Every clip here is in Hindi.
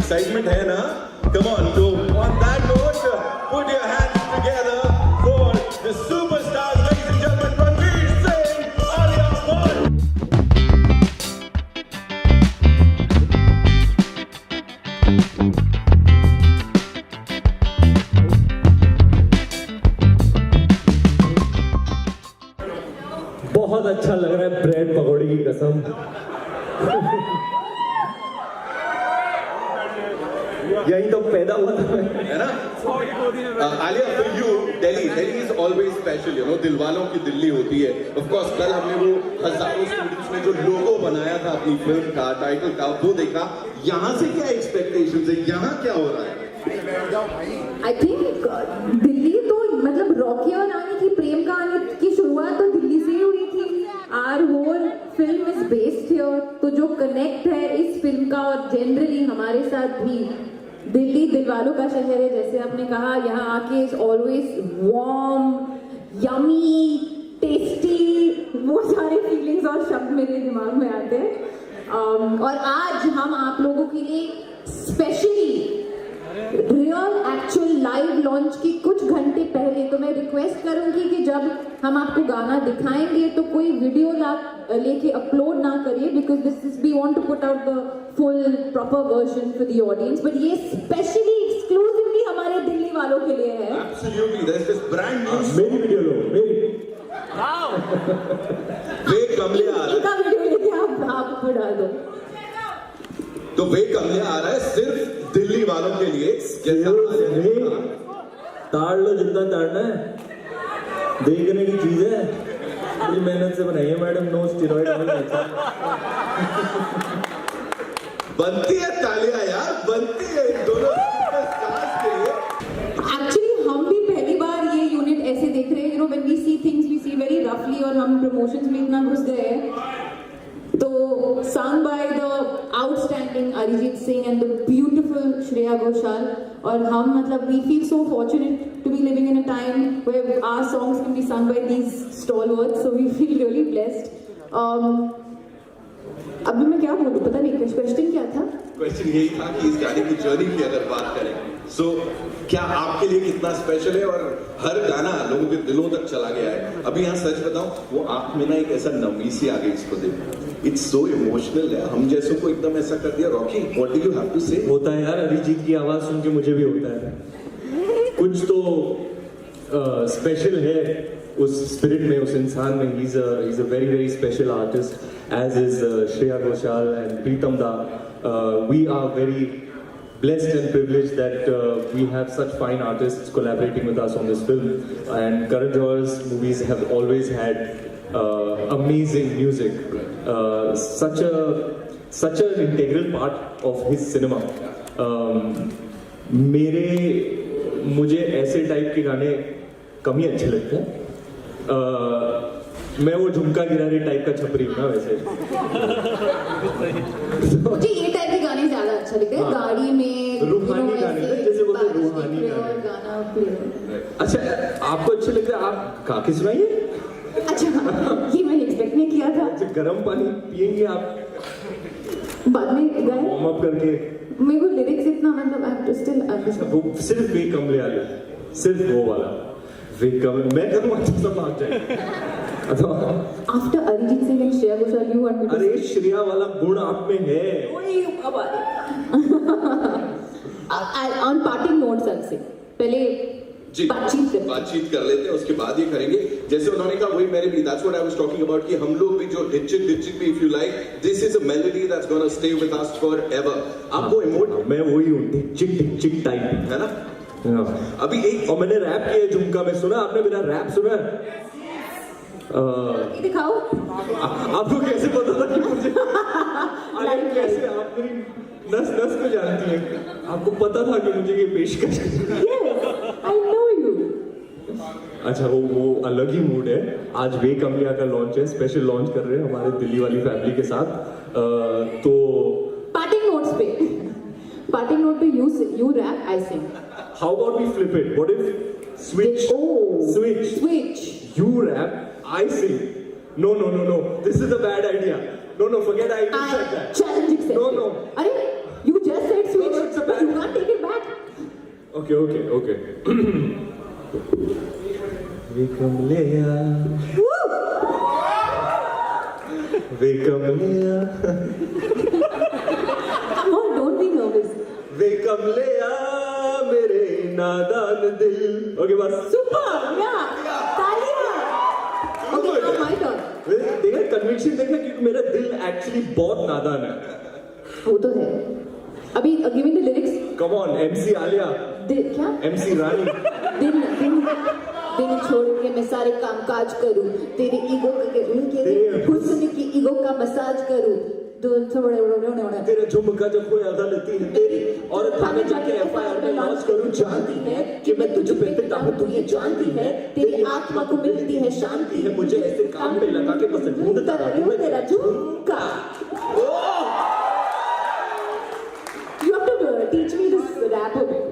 एक्साइटमेंट है ना? Come on, so on that note, put your hands together for the superstars, ladies and gentlemen, Ranveer Singh, Alia Bhatt. बहुत अच्छा लग रहा है ब्रेड पकौड़े की कसम। यही तो पैदा हुआ था मैं, है ना? Alia, for you, Delhi is always special, you know, दिलवालों की दिल्ली होती है। Of course, कल हमने वो हजारों स्टूडेंट्स ने जो लोगो बनाया था अपनी फिल्म का, टाइटल का, वो देखा। यहाँ से क्या एक्सपेक्टेशंस है? यहाँ क्या हो रहा है? आई थिंक दिल्ली तो मतलब रॉकी और रानी की प्रेम कहानी की शुरुआत तो दिल्ली से ही हुई थी। Our whole film is based here, तो जो कनेक्ट है इस फिल्म का और जनरली हमारे साथ भी, दिल्ली दिलवालों का शहर है। जैसे आपने कहा, यहाँ आके is always warm, yummy, tasty, वो सारे फीलिंग्स और शब्द मेरे दिमाग में आते हैं। और आज हम आप लोगों के लिए specially real actual live launch की कुछ घंटे पहले, तो मैं रिक्वेस्ट करूंगी कि जब हम आपको गाना दिखाएंगे तो कोई वीडियो लेके अपलोड ना करिए, because this is we want to put out the full proper version for the audience, but ये स्पेशली एक्सक्लूसिवली हमारे दिल्ली वालों के लिए है। Absolutely, there is this brand new मेरी वीडियो लो, मेरी। वे कमले आ रहा है। इनका वीडियो लेके आप ऊपर डाल दो। तो वे कमले आ रहा है सिर्फ दिल्ली वालों के लिए। जैसा आलिया ने कहा, ताड़ लो जितना ताड़ना है, देखने की चीज है, बड़ी मेहनत से बनाई है मैडम, नो स्टेरॉइड। बनती है तालियां यार, बनती है इन दोनों सुपरस्टार्स के लिए। एक्चुअली हम भी पहली बार ये यूनिट ऐसे देख रहे हैं, you know, when we see things we see very रफली, और हम प्रमोशंस में इतना घुस गए हैं। तो sung by the outstanding Arijit Singh and the beautiful Shreya Ghoshal, और हम मतलब we feel so fortunate to be living in a time where our songs can be sung by these stalwarts, so we feel really blessed. अभी मैं क्या बोलूं, पता नहीं क्वेश्चन क्या था। क्वेश्चन यही था कि इस गाने की जर्नी की अगर बात करें, सो क्या आपके लिए कितना स्पेशल है, और हर गाना लोगों के दिलों तक चला गया है। अभी यहाँ सच बताऊं, वो आंख में ना एक ऐसा नमी सी आ गई इसको देख, इट्स सो इमोशनल है, हम जैसों को एकदम ऐसा कर दिया। Rocky, what do you have to say? होता है यार, अरिजीत की आवाज सुन के मुझे भी होता है कुछ तो स्पेशल है उस स्पिरिट में, उस इंसान में। He is a very very special artist, as is Shreya Ghoshal and Pritam da. We are very blessed and privileged that we have such fine artists collaborating with us on this film, and Karan Johar's movies have always had amazing music, such an integral part of his cinema. मुझे ऐसे टाइप के गाने कम ही अच्छे लगते हैं। मैं वो झुमका गिराने टाइप का छपरी हूँ ना वैसे। मुझे ये टाइप के गाने ज्यादा अच्छा लगते हैं, गाड़ी में रूहानी गाने ना, जैसे बोलते हैं रूहानी गाना play। अच्छा, आपको अच्छे लगते हैं, आप गा के सुनाइए। अच्छा, ये मैंने एक्सपेक्ट नहीं किया था। अच्छा, गर्म पानी पियेंगे आप बाद में गाए वार्म अप करके? मेरे को लिरिक्स इतना मतलब आई टू स्टिल वो सिर्फ वे कमले वाले, सिर्फ वो वाला वे कमले मैं करूँगा तो सब भाग जाए। After Arijit Singh and Shreya Ghoshal you want me to, अरे श्रेया वाला गुण आप में है। ओए अब ऑन पार्टिंग नोट्स से पहले जी बातचीत कर लेते हैं, उसके बाद ये करेंगे जैसे उन्होंने कहा, वही मैंने भी that's what I was talking about, कि हम लोग भी जो डिचिक भी, if you like, this is a melody that's gonna stay with us forever. आपको इमोट, मैं वही हूँ, डिचिक टाइप, है ना? अभी एक और मैंने रैप किया झुमका में, सुना आपने मेरा रैप सुना? दिखाओ। आपको कैसे पता था कि मुझे अरे कैसे आप मेरी नस को जानती हैं, आपको पता था कि मुझे ये पेशकश? I know you. अच्छा, वो अलग ही मूड है। आज वे कमलिया का लॉन्च है, स्पेशल लॉन्च कर रहे हैं हमारे दिल्ली वाली फैमिली के साथ। तो पार्टिंग नोट पे you rap, I sing. How about we flip it? What if switch you rap, I sing? No, this is a bad idea. No, forget I even said that. Challenge accepted. No. Are you just said switch? No, it's a Okay. We come Leia. We come Leia. Come on, don't be nervous. We come Leia, मेरे नादान दिल. Okay, बस. Super, yeah. तालियां. Okay, now my turn. देखा कन्विक्शन देखा क्योंकि मेरा दिल एक्चुअली बहुत नादान है. वो तो है. अभी give me the lyrics. Come on, MC Alia. क्या? MC रानी. दिन छोड़ के मैं सारे काम काज करूं, तेरे ईगो के हुस्न की ईगो का मसाज करूं, तेरा झुमका जब कोई अदालती है तेरी और थाने जाके एफआईआर में लॉन्च करूं. जानती है कि मैं तुझ पे फिदा हूं, तू ये जानती है तेरी आत्मा को मिलती है शांति है, मुझे ऐसे काम पे लगा के बस ढूंढता रहूं मैं तेरा झुमका. You have to teach me this rap a bit.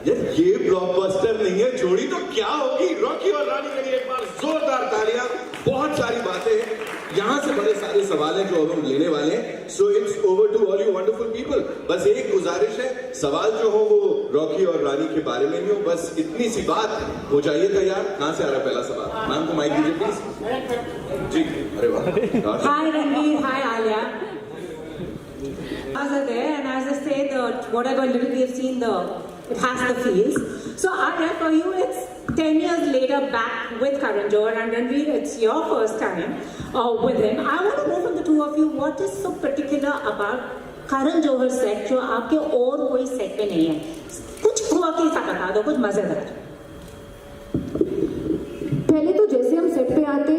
यार ये ब्लॉकबस्टर नहीं है, जोड़ी तो क्या होगी. रॉकी और रानी के लिए एक बार जोरदार तालियां. बहुत सारी बातें हैं, यहाँ से बड़े सारे सवाल हैं जो अब हम लेने वाले हैं. So it's over to all you wonderful people. बस एक गुजारिश है, सवाल जो हो वो रॉकी और रानी के बारे में नहीं हो, बस इतनी सी बात. हो जाइए तैयार. कहाँ से आ रहा है पहला सवाल? मैम को माइक दीजिए प्लीज. जी, अरे वाह. Hi Ranveer, hi Alia. As are there, and as I say, whatever little we have seen, it has the feels. So Alia, for you, it's 10 years later back with Karan Johar, and Ranveer, it's your first time with him. I want to know from the two of you, what is so particular about Karan Johar set जो आपके और कोई सेट पे नहीं है? कुछ हुआ कि ऐसा बता दो, कुछ मजेदार. पहले तो जैसे हम सेट पे आते,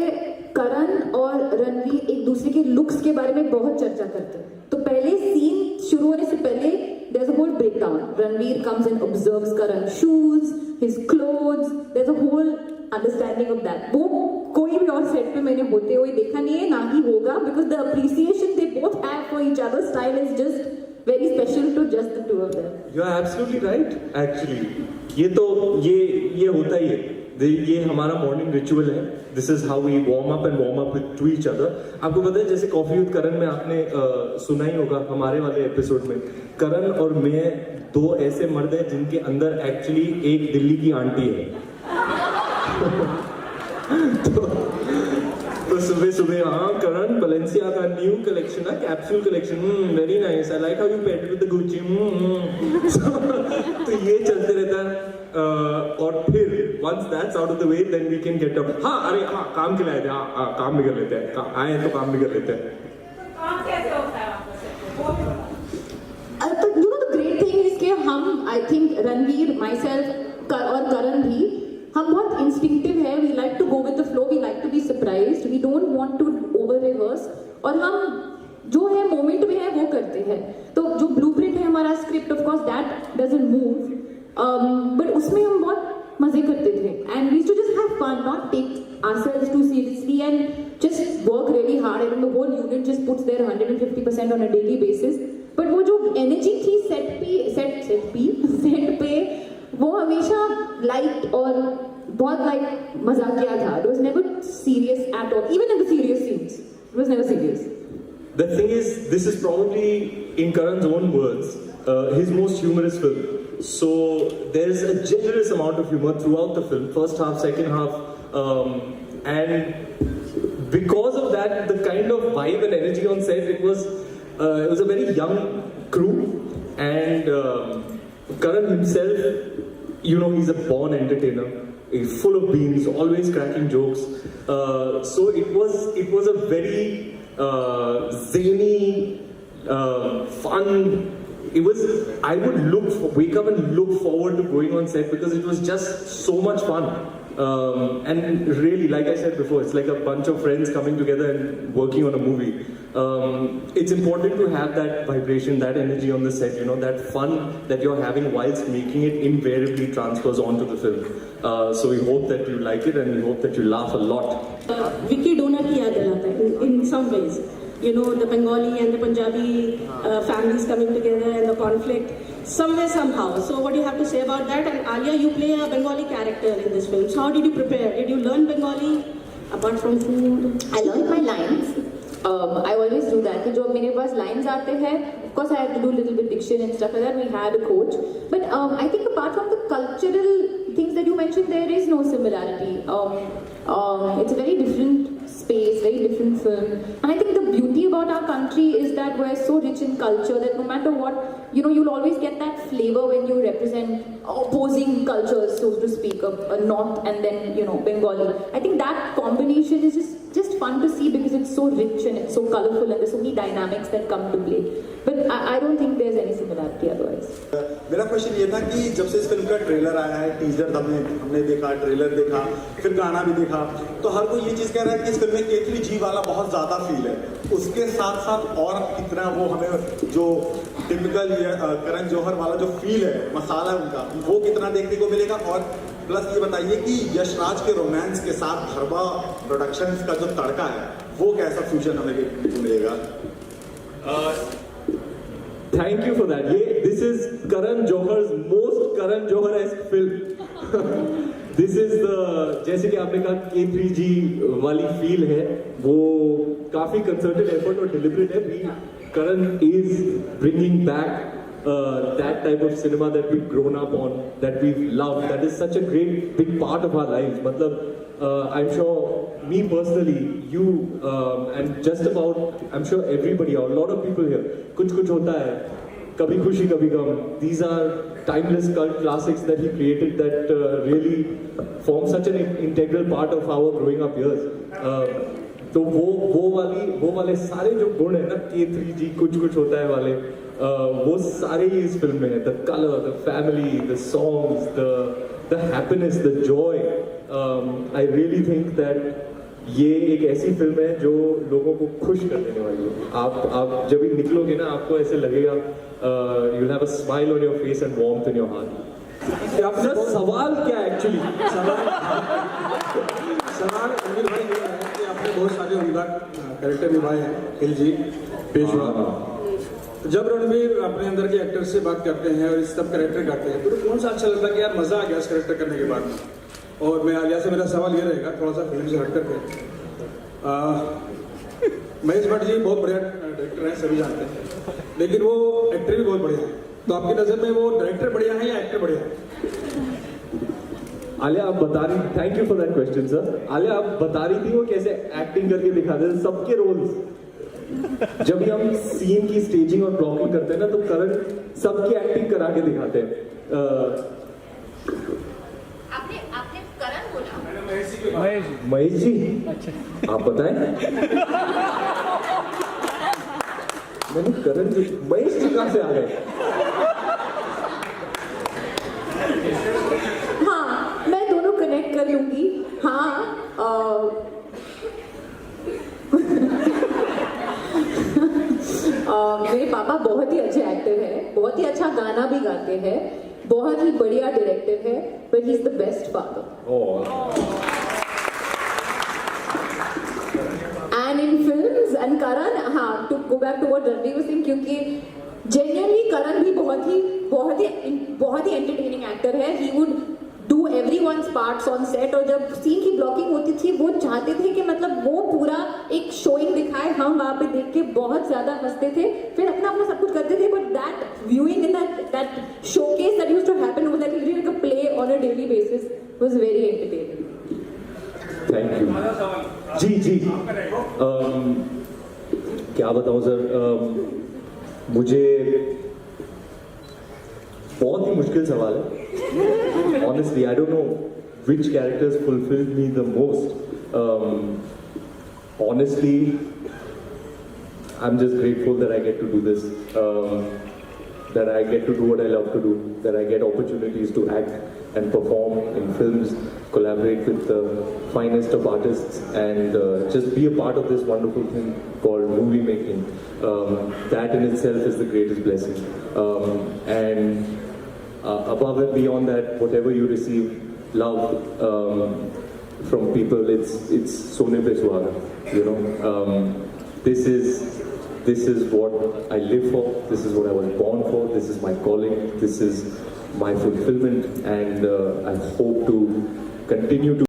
करण और रणवीर एक दूसरे के लुक्स के बारे में बहुत चर्चा करते हैं. तो पहले सीन शुरू होने से पहले there's a whole breakdown. Ranveer comes and observes Karan's shoes, his clothes. There's a whole understanding of that. वो कोई भी और सेट पे मैंने होते हुए देखा नहीं है, ना ही होगा, because the appreciation they both have for each other's style is just very special to just the two of them. You are absolutely right. Actually, ये होता ही है. ये हमारा मॉर्निंग रिचुअल है. This is how we warm up with to each other. आपको पता है जैसे कॉफी विद करण में आपने सुना ही होगा हमारे वाले एपिसोड में, करण और मैं दो ऐसे मर्द हैं जिनके अंदर एक्चुअली एक दिल्ली की आंटी है. तो सुबह हाँ करण, Balenciaga का न्यू कलेक्शन है, capsule collection, very nice, I like how you paid with the Gucci. तो ये चलते रहता है. और फिर once that's out of the way, then we can get up. हाँ अरे हाँ काम के लाए थे, हाँ काम भी कर लेते हैं, आए तो काम भी कर लेते हैं. काम कैसे होता है तो you know the great thing is कि हम, I think रणवीर, myself और करण भी, हम बहुत इंस्टिंक्टिव है. We like to go with the flow, we like to be surprised, we don't want to over rehearse, और हम जो है मोमेंट में है वो करते हैं. तो जो ब्लूप्रिंट है हमारा script, of course that doesn't move, but उसमें हम बहुत मजे करते थे, and we to just have fun, not take ourselves too seriously and just work really hard, and the whole unit just puts their 150% on a daily basis. but वो जो एनर्जी थी सेट पे वो हमेशा लाइट और बहुत लाइक मजाकिया था. It was never serious at all, even in the serious scenes it was never serious. The thing is, this is probably, in Karan's own words, his most humorous film. So there's a generous amount of humor throughout the film, first half, second half, and because of that, the kind of vibe and energy on set, it was a very young crew, and Karan himself, you know, he's a born entertainer. He's full of beans, always cracking jokes. So it was a very zany, fun. I would wake up and look forward to going on set because it was just so much fun. And really, like I said before, it's like a bunch of friends coming together and working on a movie. It's important to have that vibration, that energy on the set, you know, that fun that you're having whilst making it invariably transfers onto the film. So we hope that you like it and we hope that you laugh a lot. Vicky Dona ki yaad dilata hai in some ways. You know, the Bengali and the Punjabi families coming together and the conflict somewhere, somehow. So what do you have to say about that? And Alia, you play a Bengali character in this film. So how did you prepare? Did you learn Bengali apart from food? I learned my lines. I always do that कि जो मेरे पास lines आते हैं Of course, I had to do a little bit diction and stuff like that. We had a coach, but I think apart from the cultural things that you mentioned, there is no similarity. It's a very different space, very different film, and I think the beauty about our country is that we're so rich in culture that no matter what, you'll always get that flavor when you represent opposing cultures, so to speak, a North and then Bengali. I think that combination is just fun to see because it's so rich and it's so colorful and there's so many dynamics that come to play. But I don't think there's any similarity otherwise. मेरा क्वेश्चन ये था कि जब से इस फिल्म का ट्रेलर आया है, टीजर हमने देखा, ट्रेलर देखा, फिर गाना भी देखा, तो हर कोई ये चीज कह रहा है कि इस फिल्म में K3G वाला बहुत ज्यादा फील है. उसके साथ साथ और कितना वो हमें जो टिपिकल करण जौहर वाला जो फील है, मसाला है उनका, वो कितना देखने को मिलेगा. और प्लस ये बताइए कि यशराज के रोमांस के साथ धर्मा प्रोडक्शंस का जो तड़का है, वो कैसा फ्यूजन हमें देखने को मिलेगा. Thank you for that. This is Karan Johar's most Karan Johar-esque film. This is जैसे कि आपने कहा K3G वाली फील है, वो काफी concerted effort और deliberate है. Karan is bringing back that type of cinema that we've grown up on, that we've loved, that is such a great big part of our lives. I'm sure me personally, you and just about, I'm sure everybody or a lot of people here, कुछ होता है, कभी खुशी कभी गम. These are timeless cult classics that he created that really form such an integral part of our growing up years. तो वो वाले सारे जो गुण है ना, K3G कुछ होता है वाले, वो सारे ही इस फिल्म में है. The color, the family, the songs, the happiness, the joy. I really think that ये एक ऐसी फिल्म है जो लोगों को खुश कर देने वाली है. आप जब भी निकलोगे ना, आपको ऐसे लगेगा, you'll have a smile on your face and warmth in your heart. अपना सवाल क्या है एक्चुअली? सवाल अनिल भाई ये है कि आपने बहुत सारे उम्दा कैरेक्टर निभाए हैं. खिलजी, पेशवा. जब रणवीर अपने अंदर के एक्टर से बात करते हैं और इस सब कैरेक्टर करते हैं, तो कौन सा अच्छा लगता है कि यार मजा आ गया इस कैरेक्टर करने के बाद? और मैं आलिया से मेरा सवाल ये रहेगा, थोड़ा सा फिल्म से हट करके. महेश भट्ट जी बहुत बढ़िया डायरेक्टर हैं, सभी जानते हैं, लेकिन वो एक्टर भी बहुत बढ़िया है. तो आपकी नजर में वो डायरेक्टर बढ़िया है या एक्टर बढ़िया है? आलिया आप बता रही, thank you for that question sir. Alia आप बता रही थी वो कैसे एक्टिंग करके दिखाते हैं सबके रोल्स. जब भी हम सीन की स्टेजिंग और ब्लॉकिंग करते हैं ना, तो करण सबकी एक्टिंग करा के दिखाते हैं. आपने करण बोला? महेश जी, आप बताएं. मैंने करण जी, महेश जी कहाँ से आ गए? हाँ, मैं दोनों कनेक्ट कर लूंगी. हाँ, मेरे पापा बहुत ही अच्छे एक्टर हैं, बहुत ही अच्छा गाना भी गाते हैं, बहुत ही बढ़िया डायरेक्टर है, but he is the best father. And in films and Karan, हाँ, to go back to what Ranveer was saying, क्योंकि जेन्युइनली करण भी बहुत ही एंटरटेनिंग एक्टर है. He would do everyone's parts on set, और जब सीन की ब्लॉकिंग होती थी, वो चाहते थे कि मतलब वो पूरा एक शोइंग दिखाए. हम वहाँ पे देख के बहुत ज्यादा हंसते थे, फिर अपना सब कुछ करते थे. But that viewing in that showcase that used to happen over that like a play on a daily basis was very entertaining. Thank you. जी क्या बताऊं सर, मुझे बहुत ही मुश्किल सवाल है. Honestly, I don't know which characters fulfilled me the most. Honestly, I'm just grateful that I get to do this, that I get to do what I love to do, that I get opportunities to act and perform in films, collaborate with the finest of artists, and just be a part of this wonderful thing called movie making. That in itself is the greatest blessing. And above and beyond that, whatever you receive, love from people, it's Sone Pe Suhaga. This is what I live for. This is what I was born for. This is my calling. This is my fulfillment, and I hope to continue to